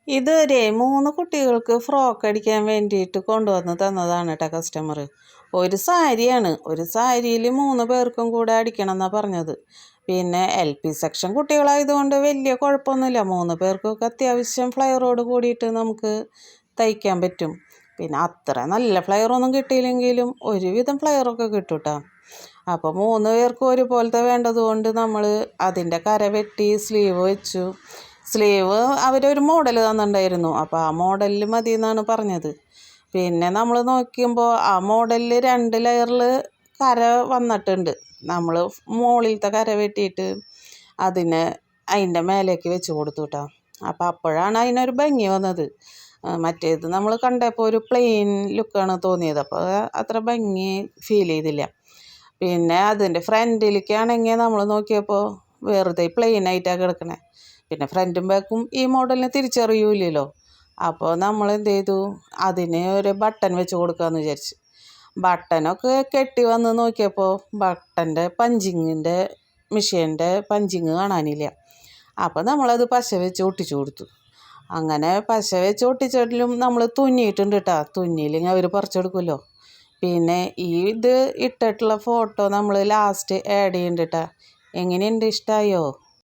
ഇതൊരു 3 കുട്ടികൾക്ക് ഫ്രോക്ക് അടിക്കാൻ വേണ്ടിയിട്ട് കൊണ്ടുവന്ന് തന്നതാണ് കേട്ടോ കസ്റ്റമർ. ഒരു സാരിയാണ്. ഒരു സാരിയിൽ 3 പേർക്കും കൂടെ അടിക്കണം എന്നാണ് പറഞ്ഞത്. പിന്നെ LP സെക്ഷൻ കുട്ടികളായതുകൊണ്ട് വലിയ കുഴപ്പമൊന്നുമില്ല. 3 പേർക്കൊക്കെ അത്യാവശ്യം ഫ്ലയറോട് കൂടിയിട്ട് നമുക്ക് തയ്ക്കാൻ പറ്റും. പിന്നെ അത്ര നല്ല ഫ്ലയറൊന്നും കിട്ടിയില്ലെങ്കിലും ഒരുവിധം ഫ്ലയറൊക്കെ കിട്ടും കേട്ടോ. അപ്പോൾ 3 പേർക്കും ഒരുപോലത്തെ വേണ്ടതുകൊണ്ട് നമ്മൾ അതിൻ്റെ കര വെട്ടി സ്ലീവ് വെച്ചു. സ്ലീവ് അവരൊരു മോഡൽ തന്നിട്ടുണ്ടായിരുന്നു. അപ്പോൾ ആ മോഡലിൽ മതി എന്നാണ് പറഞ്ഞത്. പിന്നെ നമ്മൾ നോക്കുമ്പോൾ ആ മോഡലിൽ 2 ലെയറിൽ കര വന്നിട്ടുണ്ട്. നമ്മൾ മുകളിലത്തെ കര വെട്ടിയിട്ട് അതിൻ്റെ മേലേക്ക് വെച്ച് കൊടുത്തു കേട്ടോ. അപ്പോൾ അപ്പോഴാണ് അതിനൊരു ഭംഗി വന്നത്. മറ്റേത് നമ്മൾ കണ്ടപ്പോൾ ഒരു പ്ലെയിൻ ലുക്കാണ് തോന്നിയത്. അപ്പോൾ അത്ര ഭംഗി ഫീൽ ചെയ്തില്ല. പിന്നെ അതിൻ്റെ ഫ്രണ്ടിലേക്കാണെങ്കിൽ നമ്മൾ നോക്കിയപ്പോൾ വെറുതെ പ്ലെയിൻ ആയിട്ടാണ് കിടക്കണേ. പിന്നെ ഫ്രണ്ടും ബാക്കും ഈ മോഡലിനെ തിരിച്ചറിയൂലല്ലോ. അപ്പോൾ നമ്മൾ എന്ത് ചെയ്തു, അതിന് ഒരു ബട്ടൺ വെച്ച് കൊടുക്കാമെന്ന് വിചാരിച്ചു. ബട്ടനൊക്കെ കെട്ടി വന്ന് നോക്കിയപ്പോൾ ബട്ടൻ്റെ പഞ്ചിങ്ങിൻ്റെ മെഷീൻ്റെ പഞ്ചിങ് കാണാനില്ല. അപ്പോൾ നമ്മളത് പശ വെച്ച് ഒട്ടിച്ചു കൊടുത്തു. അങ്ങനെ പശ വെച്ച് ഒട്ടിച്ചിട്ടും നമ്മൾ തുന്നിയിട്ടുണ്ട് കേട്ടോ. തുന്നിയില്ലെങ്കിൽ അവർ പറിച്ചെടുക്കുമല്ലോ. പിന്നെ ഇത് ഇട്ടിട്ടുള്ള ഫോട്ടോ നമ്മൾ ലാസ്റ്റ് ആഡ് ചെയ്യുന്നുണ്ട് കേട്ടോ. എങ്ങനെയുണ്ട്, ഇഷ്ടമായോ?